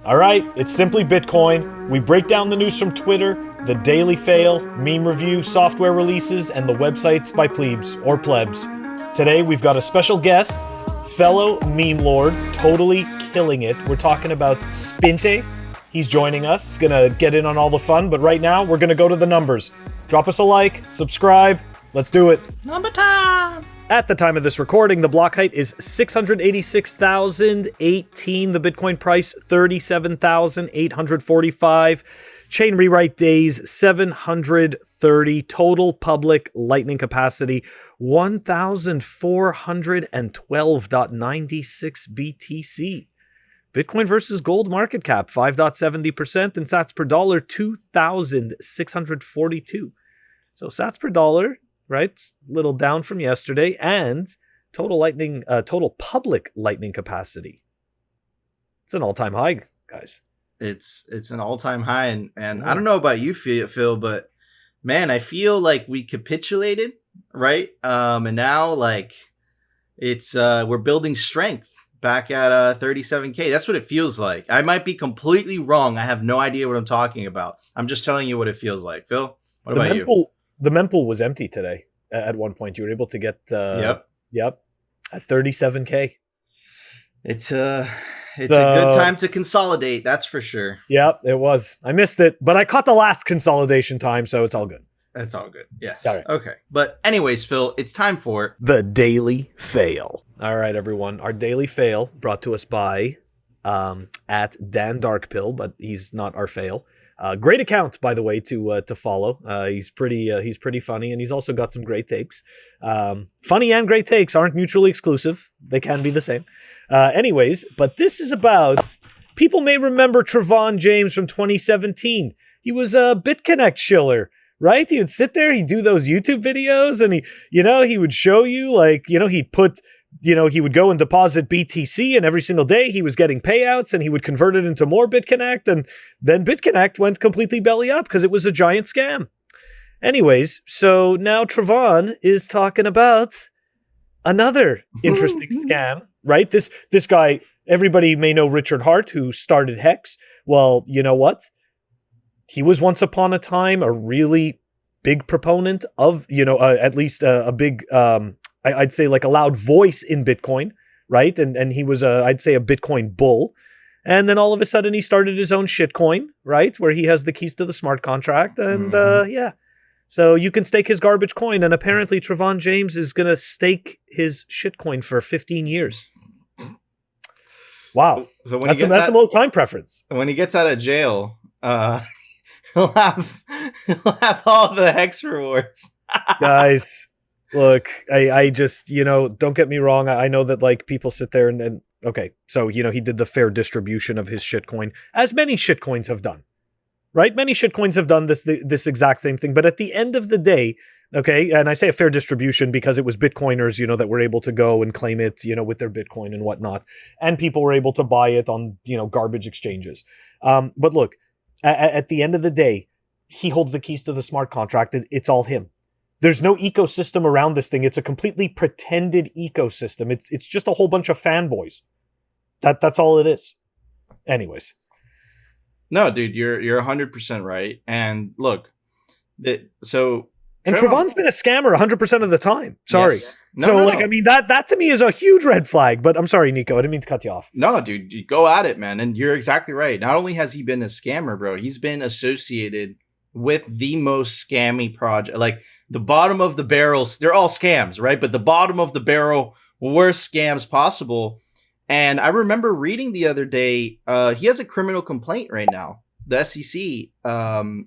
All right, it's simply Bitcoin. We break down the news from Twitter, the daily fail, meme review, software releases, and the websites by plebes or plebs. Today we've got a special guest, fellow meme lord, totally killing it. We're talking about Spinte. He's joining us. He's gonna get in on all the fun, but right now we're gonna go to the numbers. Drop us a like, subscribe. Let's do it. Number time! At the time of this recording, the block height is 686,018. The Bitcoin price, 37,845. Chain rewrite days, 730. Total public lightning capacity, 1,412.96 BTC. Bitcoin versus gold market cap, 5.70%, and sats per dollar, 2,642. So sats per dollar, right? A little down from yesterday, and total public lightning capacity. It's an all-time high, guys. It's an all-time high, and yeah. I don't know about you, Phil, but man, I feel like we capitulated, right? And now like it's we're building strength back at 37K. That's what it feels like. I might be completely wrong. I have no idea what I'm talking about. I'm just telling you what it feels like. Phil, what about you? The mempool was empty today. At one point, you were able to get at 37K. It's a good time to consolidate. That's for sure. Yep, it was. I missed it, but I caught the last consolidation time, so it's all good. It's all good. Yes. All right. Okay. But anyways, Phil, it's time for the daily fail. All right, everyone. Our daily fail brought to us by at Dan Darkpill, but he's not our fail. Great account, by the way, to follow. He's pretty funny, and he's also got some great takes. Funny and great takes aren't mutually exclusive. They can be the same. Anyways, but this is about, people may remember Trevon James from 2017. He was a BitConnect shiller, right? He would sit there, he'd do those YouTube videos, and he would show you, like, he'd put, he would go and deposit BTC, and every single day he was getting payouts, and he would convert it into more BitConnect, and then BitConnect went completely belly up because it was a giant scam. Anyways, so now Trevon is talking about another interesting scam, right? This guy, everybody may know Richard Hart, who started Hex. Well, you know what? He was once upon a time a really big proponent of, at least a big... I'd say like a loud voice in Bitcoin, right? And he was I'd say a Bitcoin bull. And then all of a sudden he started his own shitcoin, right? Where he has the keys to the smart contract. And so you can stake his garbage coin. And apparently Trevon James is going to stake his shitcoin for 15 years. Wow. So when that's a low time preference. When he gets out of jail, he'll have all the Hex rewards. Guys. Look, I just, don't get me wrong. I know that like people sit there and okay, so, he did the fair distribution of his shitcoin, as many shitcoins have done, right? Many shitcoins have done this exact same thing. But at the end of the day, okay, and I say a fair distribution because it was Bitcoiners, that were able to go and claim it, with their Bitcoin and whatnot. And people were able to buy it on, garbage exchanges. But look, at the end of the day, he holds the keys to the smart contract. It's all him. There's no ecosystem around this thing. It's a completely pretended ecosystem. It's just a whole bunch of fanboys. That's all it is. Anyways. No, dude, you're 100% right. And look, Trevon's been a scammer 100% of the time. Sorry. Yes. No. I mean, that to me is a huge red flag. But I'm sorry, Nico. I didn't mean to cut you off. No, dude, you go at it, man. And you're exactly right. Not only has he been a scammer, bro, he's been associated with the most scammy project, like the bottom of the barrels. They're all scams, right? But the bottom of the barrel, worst scams possible. And I remember reading the other day, he has a criminal complaint right now, the SEC,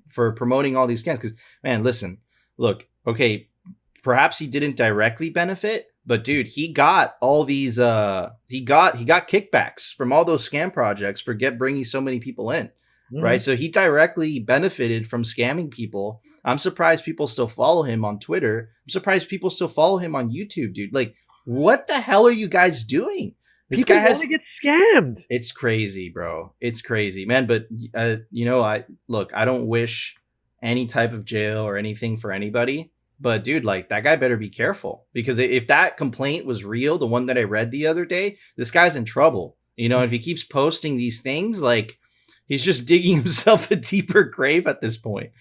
for promoting all these scams. Because, man, listen, look, okay, perhaps he didn't directly benefit, but dude, he got all these, he got kickbacks from all those scam projects for bringing so many people in. Right. So he directly benefited from scamming people. I'm surprised people still follow him on Twitter. I'm surprised people still follow him on YouTube, dude. Like, what the hell are you guys doing? This guy has to get scammed. It's crazy, bro. It's crazy, man. But, I don't wish any type of jail or anything for anybody. But dude, like, that guy better be careful, because if that complaint was real, the one that I read the other day, this guy's in trouble. You know, if he keeps posting these things, like, He's just digging himself a deeper grave at this point.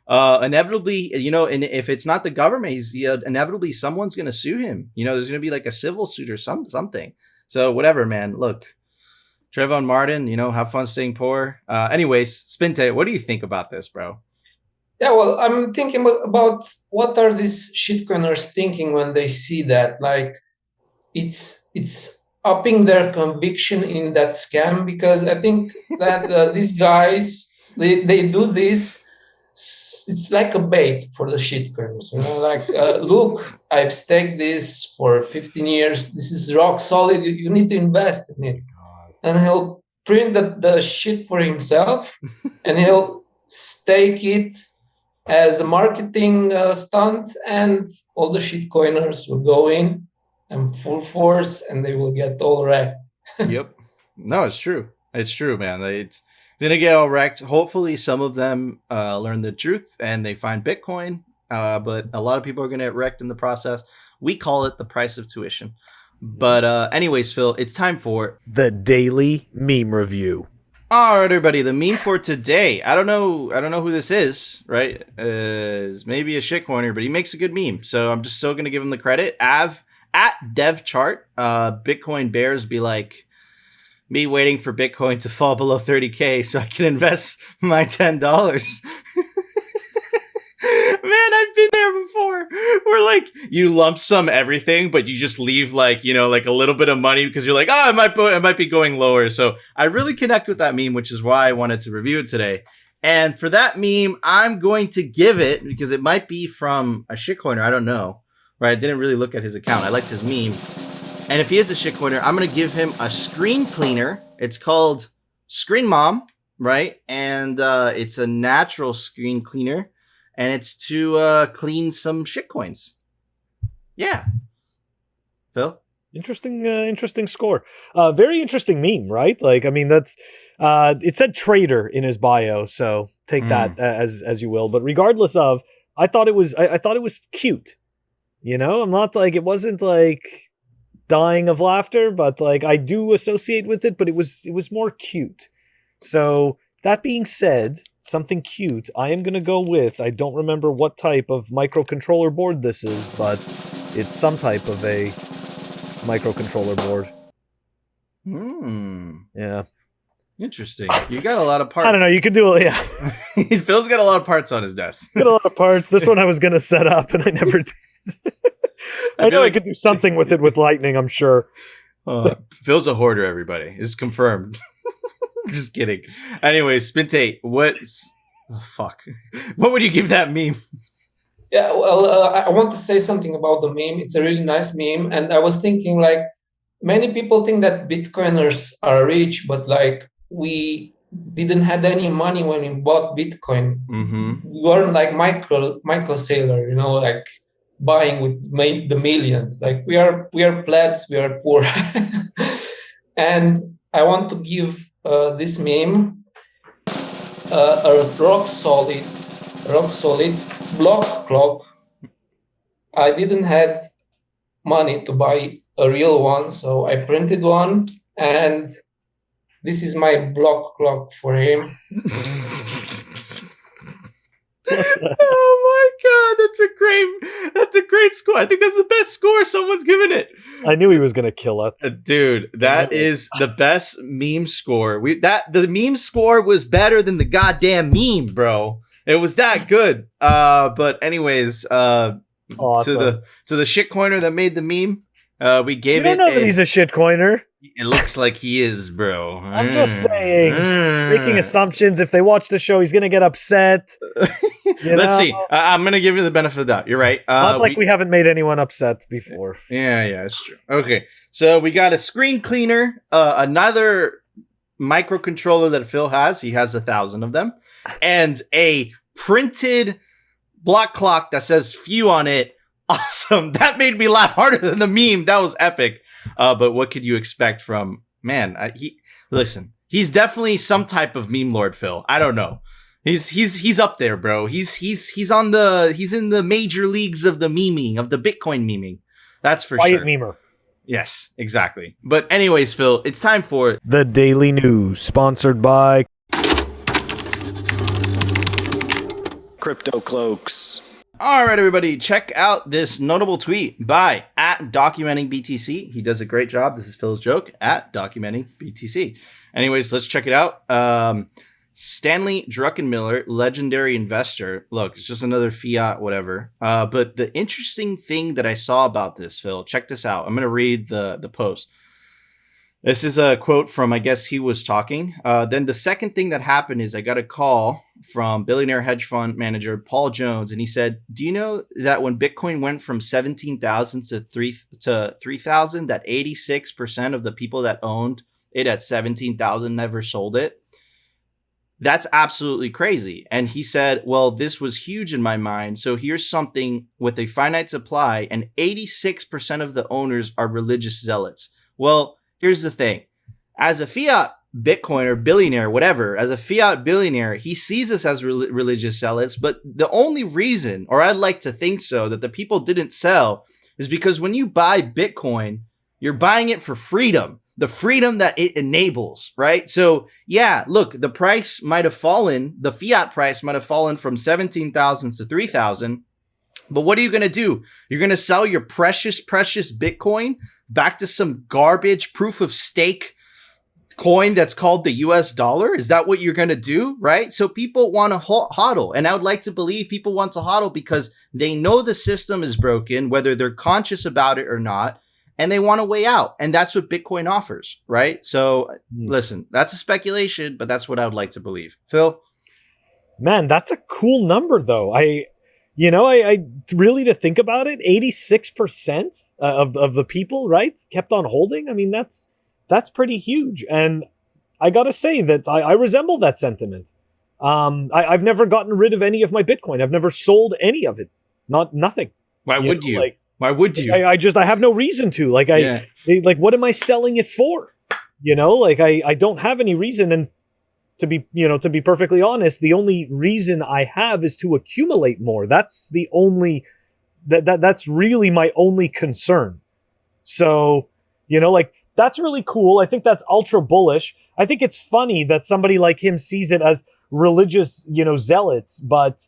Inevitably, and if it's not the government, he's inevitably someone's going to sue him. There's going to be like a civil suit or something. So whatever, man. Look, Trevon Martin, have fun staying poor. Anyways, Spinte, what do you think about this, bro? Yeah, well, I'm thinking about what are these shitcoiners thinking when they see that? Like, it's upping their conviction in that scam, because I think that these guys, they do this. It's like a bait for the shitcoiners. Like, look, I've staked this for 15 years. This is rock solid. You need to invest in it. And he'll print the shit for himself, and he'll stake it as a marketing stunt, and all the shitcoiners will go in and full force, and they will get all wrecked. Yep. No, it's true. It's true, man. It's gonna get all wrecked. Hopefully some of them learn the truth and they find Bitcoin, but a lot of people are gonna get wrecked in the process. We call it the price of tuition. But anyways, Phil, it's time for the daily meme review. All right, everybody. The meme for today. I don't know who this is, right? Is maybe a shitcoiner, but he makes a good meme. So I'm just still gonna give him the credit. At DevChart, Bitcoin bears be like, me waiting for Bitcoin to fall below 30K so I can invest my $10. Man, I've been there before. Where like you lump sum everything, but you just leave like a little bit of money because you're like, oh, it might be going lower. So I really connect with that meme, which is why I wanted to review it today. And for that meme, I'm going to give it, because it might be from a shitcoiner. I don't know. Right? I didn't really look at his account. I liked his meme. And if he is a shitcoiner, I'm going to give him a screen cleaner. It's called Screen Mom, right? And it's a natural screen cleaner. And it's to clean some shitcoins. Yeah. Phil? Interesting score. Very interesting meme, right? Like, I mean, that's it said trader in his bio, so take that as you will. But regardless of, I thought it was cute. I'm not like, it wasn't like dying of laughter, but like I do associate with it, but it was more cute. So that being said, something cute, I am going to go with, I don't remember what type of microcontroller board this is, but it's some type of a microcontroller board. Yeah. Interesting. You got a lot of parts. I don't know, you could do it, yeah. Phil's got a lot of parts on his desk. Got a lot of parts. This one I was going to set up, and I never did. I know I could do something with it with lightning, I'm sure. Phil's a hoarder, everybody. It's confirmed. Just kidding. Anyway, Spinte, what would you give that meme? Yeah, well, I want to say something about the meme. It's a really nice meme. And I was thinking, like, many people think that Bitcoiners are rich, but like we didn't have any money when we bought Bitcoin. Mm-hmm. We weren't like Michael Saylor, like buying with the millions. Like we are plebs, we are poor. And I want to give this meme a rock solid block clock. I didn't have money to buy a real one, so I printed one, and this is my block clock for him. Oh my god, that's a great score. I think that's the best score someone's given it. I knew he was gonna kill it. Dude, that is the best meme score. The meme score was better than the goddamn meme, bro. It was that good. But anyways, awesome. to the shitcoiner that made the meme, we gave it. You don't know that he's a shitcoiner. It looks like he is, bro. I'm just saying, making assumptions. If they watch the show, he's gonna get upset. Let's see. I'm gonna give you the benefit of the doubt. You're right. Not like we haven't made anyone upset before. Yeah, it's true. Okay, so we got a screen cleaner, another microcontroller that Phil has. He has 1,000 of them, and a printed block clock that says "few" on it. Awesome. That made me laugh harder than the meme. That was epic. But what could you expect from listen, he's definitely some type of meme lord, Phil. I don't know. He's up there, bro. He's in the major leagues of the memeing, of the Bitcoin memeing. That's for Quiet sure. Memer. Yes, exactly. But anyways, Phil, it's time for the Daily News, sponsored by Crypto Cloaks. All right, everybody, check out this notable tweet by @documentingbtc. He does a great job. This is Phil's joke, @documentingbtc. Anyways, let's check it out. Stanley Druckenmiller, legendary investor. Look, it's just another fiat, whatever. But the interesting thing that I saw about this, Phil, check this out. I'm going to read the post. This is a quote from, I guess he was talking. Then the second thing that happened is I got a call from billionaire hedge fund manager Paul Jones, and he said, "Do you know that when Bitcoin went from 17,000 to 3,000, that 86% of the people that owned it at 17,000 never sold it?" That's absolutely crazy. And he said, well, this was huge in my mind. So here's something with a finite supply, and 86% of the owners are religious zealots. Well, here's the thing. As a fiat Bitcoin or billionaire, whatever, as a fiat billionaire, he sees us as religious zealots. But the only reason, or I'd like to think so, that the people didn't sell is because when you buy Bitcoin, you're buying it for freedom, the freedom that it enables, right? So yeah, look, the price might have fallen, the fiat price might have fallen from 17,000 to 3,000. But what are you going to do? You're going to sell your precious Bitcoin back to some garbage proof of stake coin that's called the US dollar? Is that what you're going to do? Right? So people want to hodl. And I would like to believe people want to hodl because they know the system is broken, whether they're conscious about it or not, and they want a way out. And that's what Bitcoin offers, right? So listen, that's a speculation, but that's what I would like to believe. Phil? Man, that's a cool number though. I really, to think about it, 86% of the people, right, kept on holding. I mean, that's pretty huge. And I got to say that I resemble that sentiment. I've never gotten rid of any of my Bitcoin. I've never sold any of it. Nothing. Why would you? Why would you? I have no reason to. Like, what am I selling it for? I don't have any reason. And to be perfectly honest, the only reason I have is to accumulate more. That's the only, that's really my only concern. So, that's really cool. I think that's ultra bullish. I think it's funny that somebody like him sees it as religious, zealots. But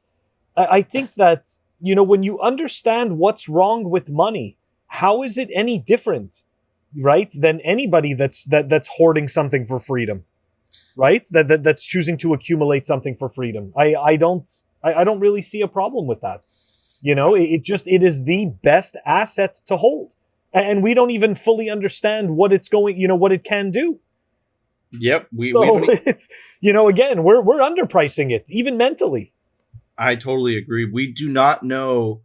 I think that, when you understand what's wrong with money, how is it any different, right, than anybody that's hoarding something for freedom, right? That's choosing to accumulate something for freedom. I don't really see a problem with that. It is the best asset to hold. And we don't even fully understand what it's going, what it can do. Yep. It's, again, we're underpricing it, even mentally. I totally agree. We do not know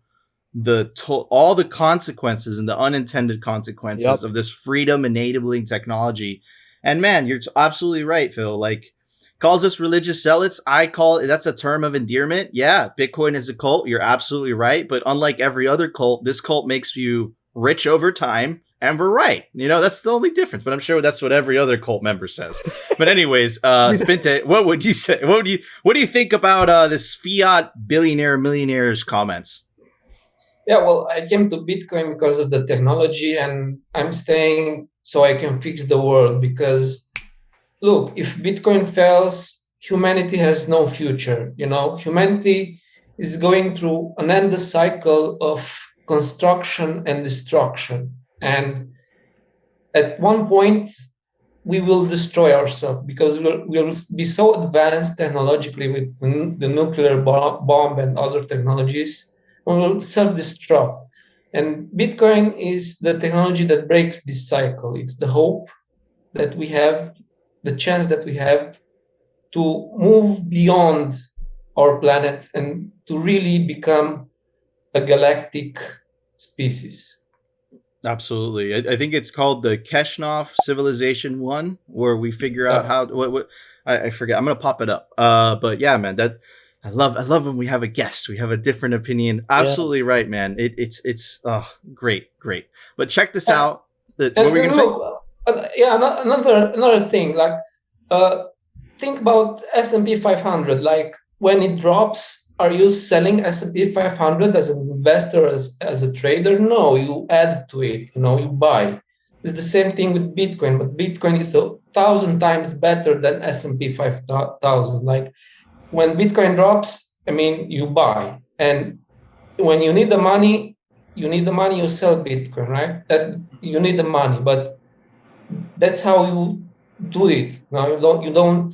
all the consequences and the unintended consequences of this freedom enabling technology. And man, you're absolutely right, Phil. Like, calls us religious zealots. I call it, that's a term of endearment. Yeah, Bitcoin is a cult. You're absolutely right. But unlike every other cult, this cult makes you rich over time, and we're right. That's the only difference. But I'm sure that's what every other cult member says. But anyways, Spinte, what would you say? What do you think about this fiat millionaire's comments? Yeah, well, I came to Bitcoin because of the technology, and I'm staying so I can fix the world. Because look, if Bitcoin fails, humanity has no future. Humanity is going through an endless cycle of construction and destruction. And at one point, we will destroy ourselves because we'll be so advanced technologically with the nuclear bomb and other technologies, we will self-destruct. And Bitcoin is the technology that breaks this cycle. It's the hope that we have, the chance that we have to move beyond our planet and to really become a galactic species. Absolutely. I think it's called the Keshnov Civilization 1, where we figure out how I forget. I'm going to pop it up. But yeah, man, I love when we have a guest. We have a different opinion. Absolutely right, man. It's great. But check this out. What were you going to say? Another thing, like think about S&P 500. Like, when it drops, are you selling S&P 500 as an investor, as a trader? No, you add to it, you buy. It's the same thing with Bitcoin, but Bitcoin is 1,000 times better than S&P 5,000. Like, when Bitcoin drops, I mean, you buy, and when you need the money, you sell Bitcoin, right? That you need the money, but that's how you do it. Now you don't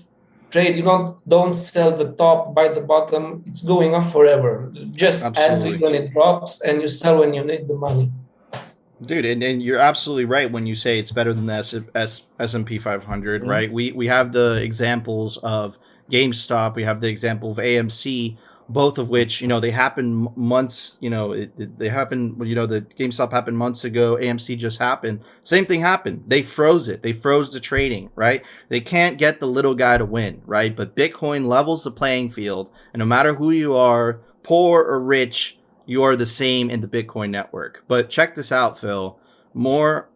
trade, you don't sell the top, buy the bottom. It's going up forever. Just add to it when Absolutely. it drops, and you sell when you need the money. Dude, and you're absolutely right when you say it's better than the S&P 500, Mhm. right? We have the examples of GameStop, we have the example of AMC, both of which, they happen months, they happen, the GameStop happened months ago, AMC just happened. Same thing happened. They froze it. They froze the trading, right? They can't get the little guy to win, right? But Bitcoin levels the playing field, and no matter who you are, poor or rich, you are the same in the Bitcoin network. But check this out, Phil. More,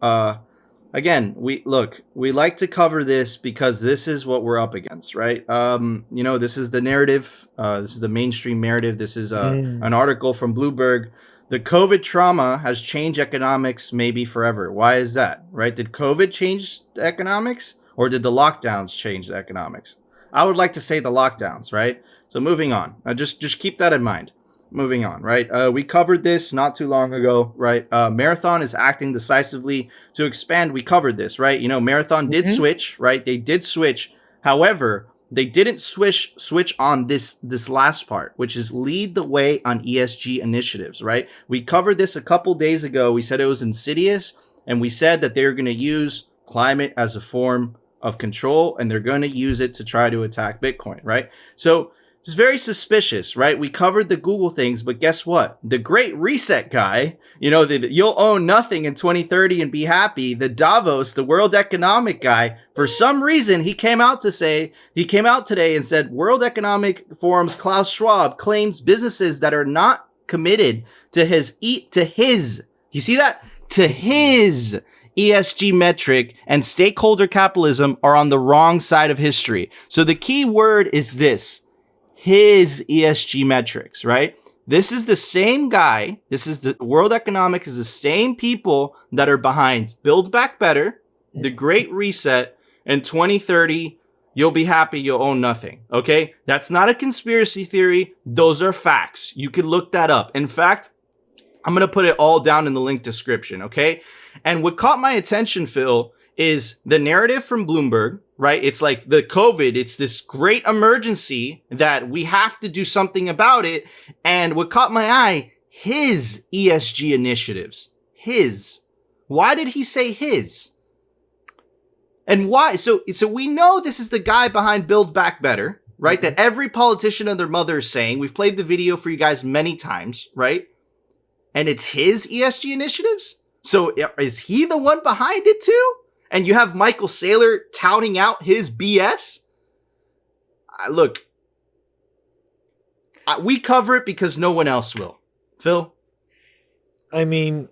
again, we like to cover this because this is what we're up against, right? This is the narrative. This is the mainstream narrative. This is an article from Bloomberg. The COVID trauma has changed economics maybe forever. Why is that, right? Did COVID change the economics, or did the lockdowns change the economics? I would like to say the lockdowns, right? So moving on. Just keep that in mind. Moving on, right? We covered this not too long ago, right? Marathon is acting decisively to expand. We covered this, right? Marathon did switch, right? They did switch. However, they didn't switch on this last part, which is lead the way on ESG initiatives, right? We covered this a couple days ago. We said it was insidious, and we said that they're going to use climate as a form of control, and they're going to use it to try to attack Bitcoin, right? So it's very suspicious, right? We covered the Google things, but guess what? The Great Reset guy, you'll own nothing in 2030 and be happy. The Davos, the World Economic guy, for some reason, he came out today and said World Economic Forum's Klaus Schwab claims businesses that are not committed to his, you see that? To his ESG metric and stakeholder capitalism are on the wrong side of history. So the key word is this. His ESG metrics, right? This is the same guy. This is the World Economic is the same people that are behind Build Back Better, the Great Reset, and 2030. You'll be happy. You'll own nothing. Okay. That's not a conspiracy theory. Those are facts. You can look that up. In fact, I'm going to put it all down in the link description. Okay. And what caught my attention, Phil, is the narrative from Bloomberg, right? It's like the COVID, it's this great emergency that we have to do something about it. And what caught my eye, his ESG initiatives, his. Why did he say his? And why? So we know this is the guy behind Build Back Better, right? That every politician and their mother is saying. We've played the video for you guys many times, right? And it's his ESG initiatives? So is he the one behind it too? And you have Michael Saylor touting out his BS? Look, we cover it because no one else will. Phil? I mean,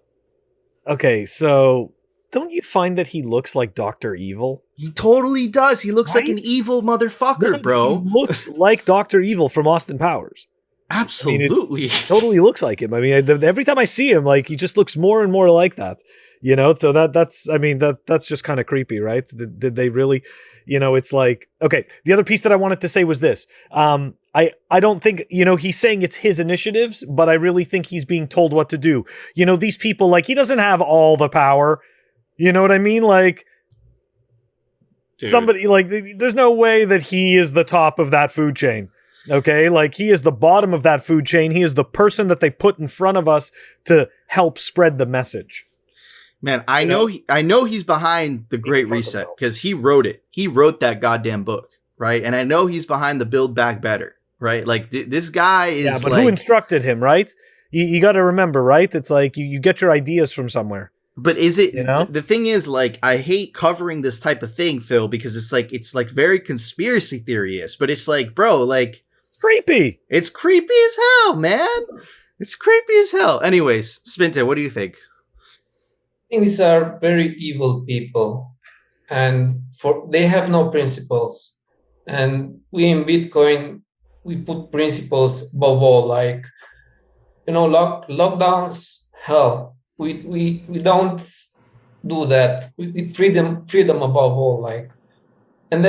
okay, so don't you find that he looks like Dr. Evil? He totally does. He looks Right? like an evil motherfucker, bro. He looks like Dr. Evil from Austin Powers. Absolutely. I mean, totally looks like him. I mean, every time I see him, like, he just looks more and more like that. So that's just kind of creepy, right? Did they really, it's like, okay. The other piece that I wanted to say was this. I don't think, he's saying it's his initiatives, but I really think he's being told what to do. These people, like, he doesn't have all the power. You know what I mean? Like, Dude. Somebody, like, there's no way that he is the top of that food chain. Okay, like, he is the bottom of that food chain. He is the person that they put in front of us to help spread the message. Man, I know he's behind the Great Reset because he wrote it. He wrote that goddamn book, right? And I know he's behind the Build Back Better, right? Like, this guy is. Yeah, but who instructed him, right? You got to remember, right? It's like you get your ideas from somewhere. But is it? The thing is, like, I hate covering this type of thing, Phil, because it's like very conspiracy theory-ish. But it's like, bro, like, creepy. It's creepy as hell, man. It's creepy as hell. Anyways, Spinte, what do you think? I think these are very evil people, and they have no principles. And we in Bitcoin, we put principles above all. Like, lockdowns, hell. We don't do that. We freedom above all. Like, and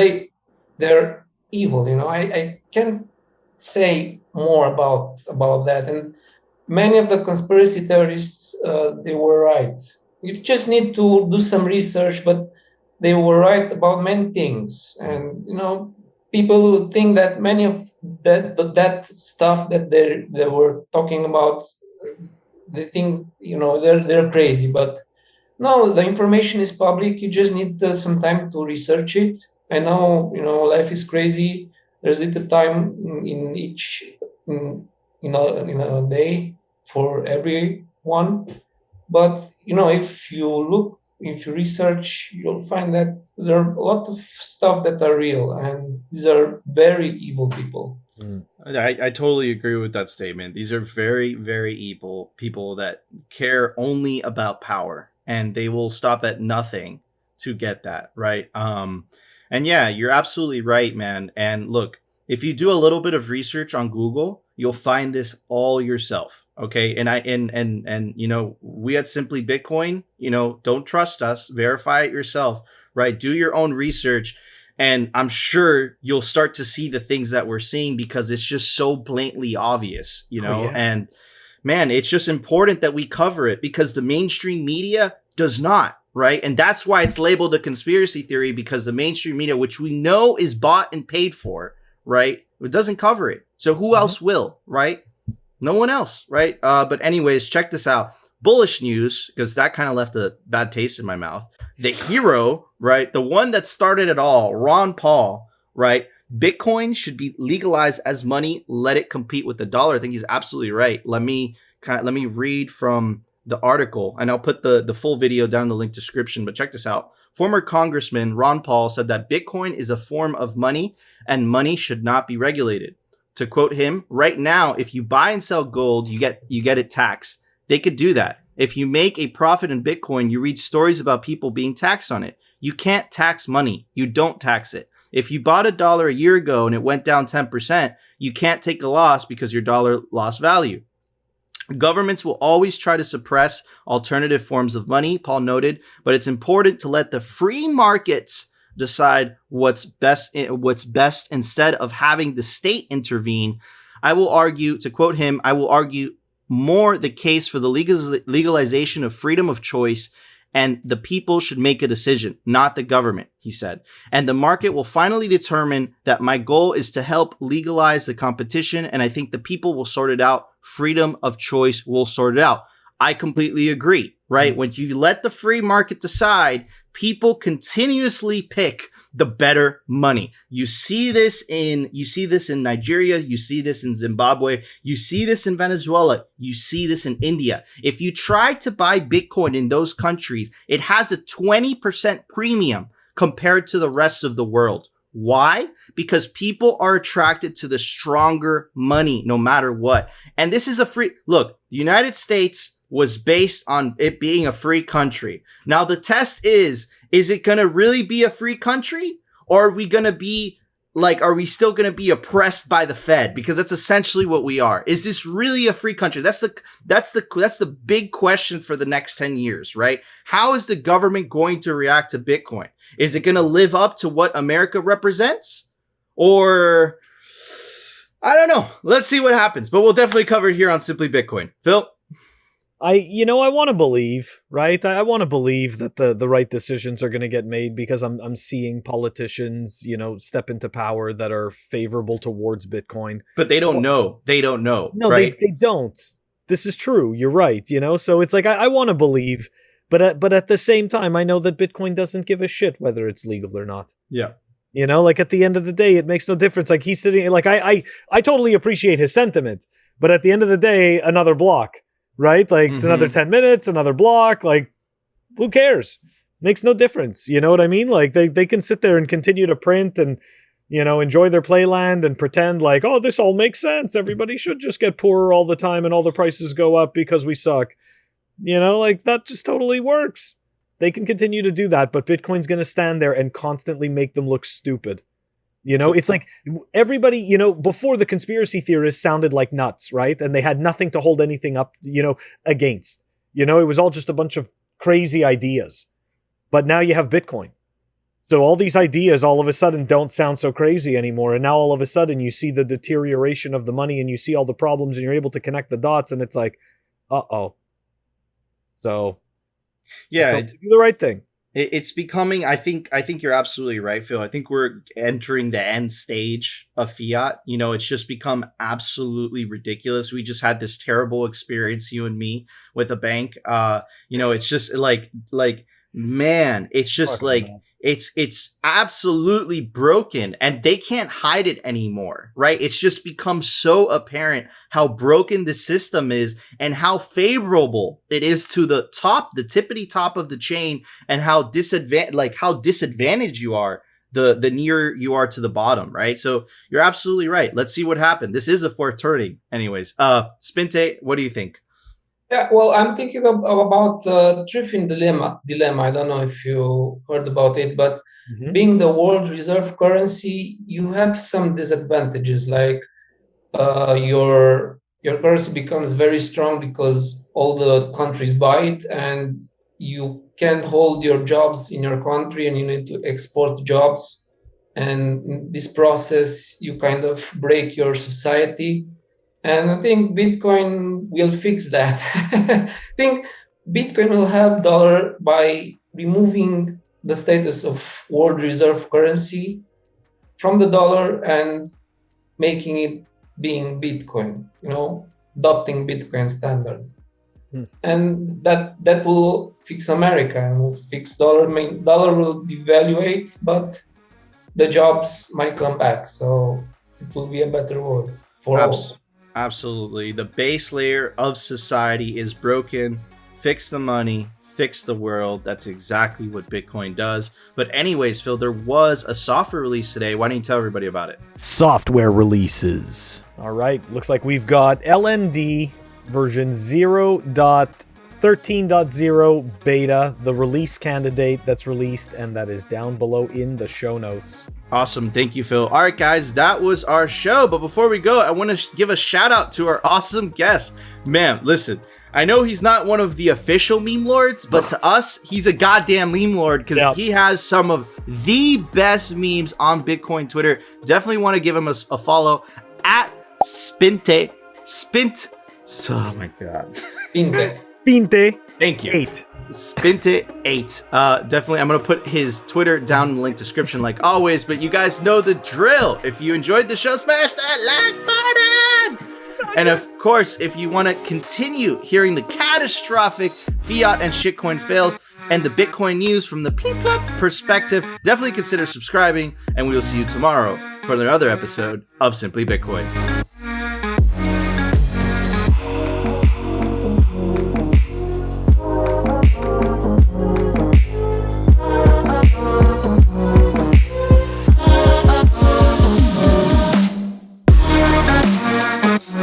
they're evil. I can't say more about that. And many of the conspiracy theorists, they were right. You just need to do some research, but they were right about many things. And people think that many of that stuff that they were talking about, they think they're crazy. But no, the information is public. You just need some time to research it. I know, life is crazy. There's little time in each in a day for everyone. But if you research, you'll find that there are a lot of stuff that are real, and these are very evil people. I totally agree with that statement. These are very, very evil people that care only about power, and they will stop at nothing to get that, right? And yeah, you're absolutely right, man. And look, if you do a little bit of research on Google, you'll find this all yourself. Okay. And we at Simply Bitcoin, don't trust us, verify it yourself, right? Do your own research. And I'm sure you'll start to see the things that we're seeing because it's just so blatantly obvious, Oh, yeah. And man, it's just important that we cover it because the mainstream media does not, right? And that's why it's labeled a conspiracy theory, because the mainstream media, which we know is bought and paid for, right? It doesn't cover it. So who else will, right? No one else, right? But anyways, check this out. Bullish news, because that kind of left a bad taste in my mouth. The hero, right? The one that started it all, Ron Paul, right? Bitcoin should be legalized as money. Let it compete with the dollar. I think he's absolutely right. Let me read from the article, and I'll put the full video down in the link description. But check this out. Former Congressman Ron Paul said that Bitcoin is a form of money and money should not be regulated. To quote him, right now, if you buy and sell gold, you get it taxed. They could do that. If you make a profit in Bitcoin, you read stories about people being taxed on it. You can't tax money. You don't tax it. If you bought $1 a year ago and it went down 10%, you can't take a loss because your dollar lost value. Governments will always try to suppress alternative forms of money, Paul noted, but it's important to let the free markets decide what's best instead of having the state intervene. I will argue, to quote him, I will argue more the case for the legalization of freedom of choice, and the people should make a decision, not the government, he said. And the market will finally determine that my goal is to help legalize the competition, and I think the people will sort it out. Freedom of choice will sort it out. I completely agree, right? When you let the free market decide, people continuously pick the better money. You see this in Nigeria, you see this in Zimbabwe, you see this in Venezuela, you see this in India. If you try to buy Bitcoin in those countries, it has a 20% premium compared to the rest of the world. Why? Because people are attracted to the stronger money no matter what. And this is a free look. The United States was based on it being a free country. Now the test is it going to really be a free country, or are we going to be are we still going to be oppressed by the Fed? Because that's essentially what we are. Is this really a free country? That's the big question for the next 10 years, right? How is the government going to react to Bitcoin? Is it going to live up to what America represents? Or I don't know. Let's see what happens, but we'll definitely cover it here on Simply Bitcoin. Phil? I want to believe, right? I want to believe that the right decisions are going to get made, because I'm seeing politicians, step into power that are favorable towards Bitcoin. But they don't know. They don't know. No, right? they don't. This is true. You're right. So it's like, I want to believe, but at the same time, I know that Bitcoin doesn't give a shit whether it's legal or not. Yeah. At the end of the day, it makes no difference. Like, he's sitting, like, I totally appreciate his sentiment, but at the end of the day, another block. Right? Like, it's another 10 minutes, another block. Like, who cares? Makes no difference. You know what I mean? Like, they can sit there and continue to print and, enjoy their playland and pretend like, oh, this all makes sense. Everybody should just get poorer all the time and all the prices go up because we suck. Like, that just totally works. They can continue to do that, but Bitcoin's going to stand there and constantly make them look stupid. It's like everybody, before, the conspiracy theorists sounded like nuts, right? And they had nothing to hold anything up, against. It was all just a bunch of crazy ideas. But now you have Bitcoin. So all these ideas all of a sudden don't sound so crazy anymore. And now all of a sudden you see the deterioration of the money and you see all the problems and you're able to connect the dots and it's like, uh-oh. So yeah, do the right thing. It's becoming, I think you're absolutely right, Phil. I think we're entering the end stage of fiat. You know, it's just become absolutely ridiculous. We just had this terrible experience, you and me, with a bank. You know, it's just like, man, it's just like, it's absolutely broken and they can't hide it anymore, right? It's just become so apparent how broken the system is and how favorable it is to the tippity top of the chain, and how disadvantaged you are the nearer you are to the bottom, right? So you're absolutely right. Let's see what happened. This is a fourth turning. Anyways, Spinte, what do you think? Yeah, well, I'm thinking about Trevon dilemma. I don't know if you heard about it, but being the world reserve currency, you have some disadvantages. Like your currency becomes very strong because all the countries buy it, and you can't hold your jobs in your country, and you need to export jobs. And in this process, you kind of break your society. And I think Bitcoin will fix that. I think Bitcoin will help dollar by removing the status of world reserve currency from the dollar and making it being Bitcoin, adopting Bitcoin standard. And that will fix America and will fix dollar. I mean, dollar will devaluate, but the jobs might come back. So it will be a better world for all. Absolutely. The base layer of society is broken. Fix the money, fix the world. That's exactly what Bitcoin does. But anyways, Phil, there was a software release today. Why don't you tell everybody about it? Software releases. All right. Looks like we've got LND version 0.13.0 beta, the release candidate that's released, and that is down below in the show notes. Awesome. Thank you, Phil. All right, guys, that was our show. But before we go, I want to give a shout out to our awesome guest. Man, listen, I know he's not one of the official meme lords, but to us, he's a goddamn meme lord because he has some of the best memes on Bitcoin Twitter. Definitely want to give him a follow at Spinte. Oh my God. Spinte. Thank you. 8. Spinte8. Definitely, I'm going to put his Twitter down in the link description like always, but you guys know the drill. If you enjoyed the show, smash that like button! And of course, if you want to continue hearing the catastrophic fiat and shitcoin fails and the Bitcoin news from the people perspective, definitely consider subscribing, and we will see you tomorrow for another episode of Simply Bitcoin.